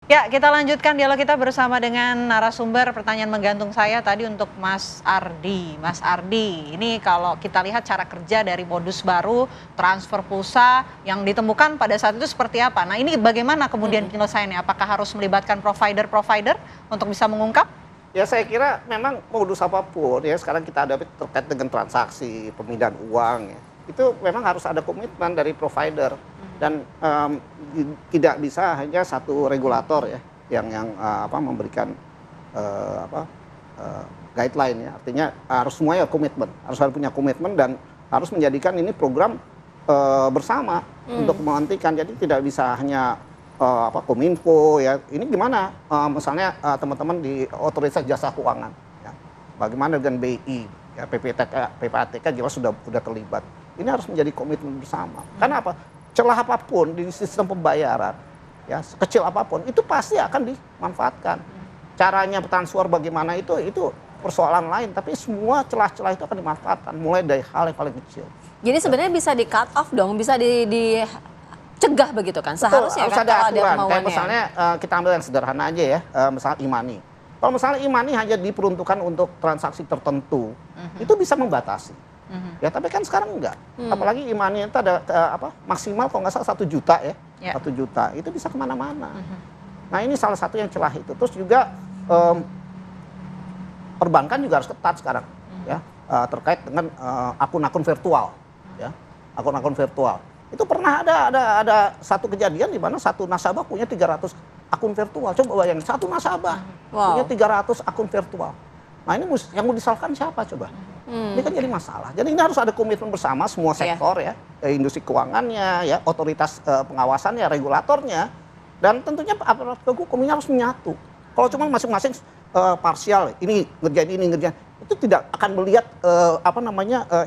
Ya, kita lanjutkan dialog kita bersama dengan narasumber. Pertanyaan menggantung saya tadi untuk Mas Ardi. Mas Ardi, ini kalau kita lihat cara kerja dari modus baru, transfer pulsa yang ditemukan pada saat itu seperti apa? Nah, ini bagaimana kemudian penyelesaiannya? Apakah harus melibatkan provider-provider untuk bisa mengungkap? Ya saya kira memang modus apapun ya sekarang kita hadapi terkait dengan transaksi, pemindahan uang ya. Itu memang harus ada komitmen dari provider dan tidak bisa hanya satu regulator ya yang memberikan guideline ya. Artinya harus semuanya komitmen, harus punya komitmen dan harus menjadikan ini program bersama untuk menghentikan. Jadi tidak bisa hanya Kominfo ya. Ini gimana misalnya teman-teman di otoritas jasa keuangan ya. Bagaimana dengan BI ya, PPATK jelas sudah terlibat. Ini harus menjadi komitmen bersama. Karena apa? Celah apapun di sistem pembayaran ya, sekecil apapun itu pasti akan dimanfaatkan. Caranya transfer bagaimana itu persoalan lain, tapi semua celah-celah itu akan dimanfaatkan mulai dari hal yang paling kecil. Jadi sebenarnya bisa di cut off dong, bisa dicegah begitu kan? Seharusnya harus kan ada kalau ada aturan. kemauannya. Kayak misalnya kita ambil yang sederhana aja ya, misalnya e-money. Kalau misalnya e-money hanya diperuntukkan untuk transaksi tertentu, itu bisa membatasi. Ya tapi kan sekarang enggak. Apalagi e-money itu ada maksimal kalau nggak salah 1 juta ya. 1 juta itu bisa kemana-mana. Nah ini salah satu yang celah itu. Terus juga perbankan juga harus ketat sekarang ya terkait dengan akun-akun virtual ya. Akun-akun virtual. Itu pernah ada satu kejadian di mana satu nasabah punya 300 akun virtual. Coba bayangin, satu nasabah punya 300 akun virtual. Nah ini yang mau disalahkan siapa coba? Ini kan jadi masalah. Jadi ini harus ada komitmen bersama semua sektor ya, industri keuangannya, ya, otoritas pengawasannya, regulatornya, dan tentunya aparat hukum ini harus menyatu. Kalau cuma masing-masing parsial, ini ngerjain, itu tidak akan melihat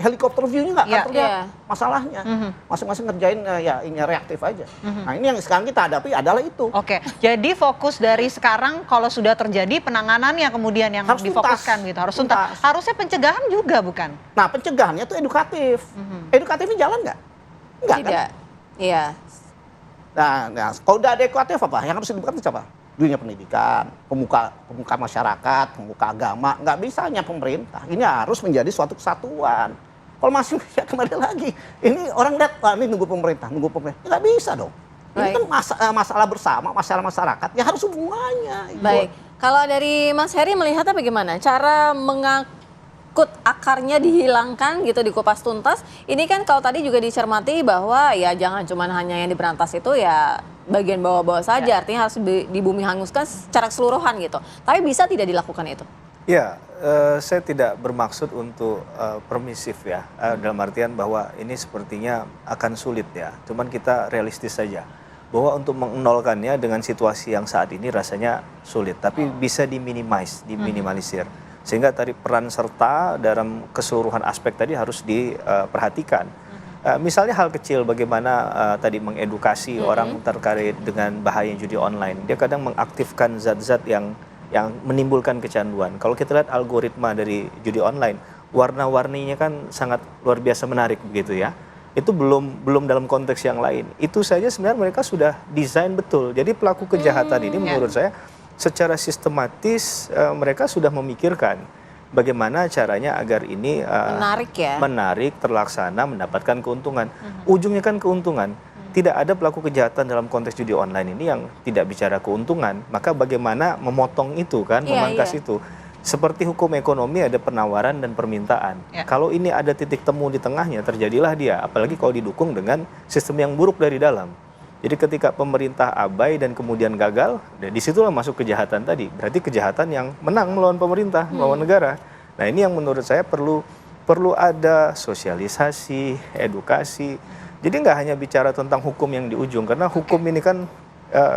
helikopter view-nya nggak akan terlihat masalahnya. Masing-masing ngerjain ini reaktif aja. Nah ini yang sekarang kita hadapi adalah itu. Oke, jadi fokus dari sekarang kalau sudah terjadi penanganannya kemudian yang harus difokuskan gitu, harus tuntas. Harusnya pencegahan juga bukan? Nah pencegahannya itu edukatif. Edukatifnya jalan nggak? Enggak tidak. Kan? Iya. Nah, kalau udah ada edukatif apa? Yang harus dibuka itu siapa? Dunia pendidikan, pemuka masyarakat, pemuka agama, nggak bisa hanya pemerintah. Ini harus menjadi suatu kesatuan. Kalau masih ya kembali lagi, ini orang lihat, ini nunggu pemerintah, nggak bisa dong. Ini kan masalah bersama, masalah masyarakat, ya harus semuanya. Baik, kalau dari Mas Heri melihatnya bagaimana? Cara mengangkut akarnya dihilangkan gitu, dikupas tuntas. Ini kan kalau tadi juga dicermati bahwa ya jangan cuma hanya yang diberantas itu ya bagian bawah-bawah saja, artinya harus di bumi hanguskan secara keseluruhan gitu. Tapi bisa tidak dilakukan itu? Ya, saya tidak bermaksud untuk permisif ya, dalam artian bahwa ini sepertinya akan sulit ya. Cuman kita realistis saja bahwa untuk mengnolkannya dengan situasi yang saat ini rasanya sulit, tapi bisa diminimalisir. Sehingga tadi peran serta dalam keseluruhan aspek tadi harus diperhatikan. Misalnya hal kecil bagaimana tadi mengedukasi orang terkait dengan bahaya judi online. Dia kadang mengaktifkan zat-zat yang menimbulkan kecanduan. Kalau kita lihat algoritma dari judi online, warna-warninya kan sangat luar biasa menarik begitu ya. Itu belum dalam konteks yang lain. Itu saja sebenarnya mereka sudah desain betul. Jadi pelaku kejahatan ini menurut saya secara sistematis mereka sudah memikirkan bagaimana caranya agar ini menarik, terlaksana, mendapatkan keuntungan. Ujungnya kan keuntungan. Tidak ada pelaku kejahatan dalam konteks judi online ini yang tidak bicara keuntungan. Maka bagaimana memotong itu kan, memangkas itu. Seperti hukum ekonomi ada penawaran dan permintaan. Kalau ini ada titik temu di tengahnya, terjadilah dia. Apalagi kalau didukung dengan sistem yang buruk dari dalam. Jadi ketika pemerintah abai dan kemudian gagal, disitulah masuk kejahatan tadi. Berarti kejahatan yang menang melawan pemerintah, melawan negara. Nah ini yang menurut saya perlu ada sosialisasi, edukasi. Jadi nggak hanya bicara tentang hukum yang di ujung, karena hukum ini kan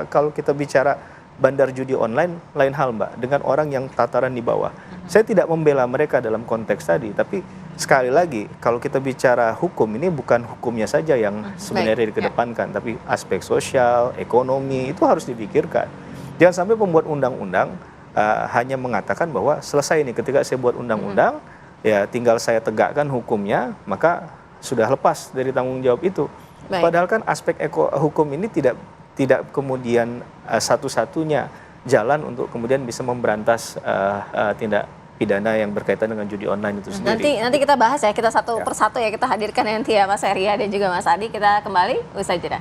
kalau kita bicara bandar judi online, lain hal Mbak, dengan orang yang tataran di bawah. Saya tidak membela mereka dalam konteks tadi, tapi sekali lagi, kalau kita bicara hukum, ini bukan hukumnya saja yang sebenarnya dikedepankan, tapi aspek sosial, ekonomi, itu harus dipikirkan. Jangan sampai pembuat undang-undang hanya mengatakan bahwa selesai nih, ketika saya buat undang-undang, ya tinggal saya tegakkan hukumnya, maka sudah lepas dari tanggung jawab itu. Padahal kan aspek hukum ini tidak tidak kemudian satu-satunya jalan untuk kemudian bisa memberantas tindak pidana yang berkaitan dengan judi online itu sendiri. Nanti kita bahas ya, kita satu persatu ya, kita hadirkan nanti ya Mas Heri dan juga Mas Adi. Kita kembali usai jeda.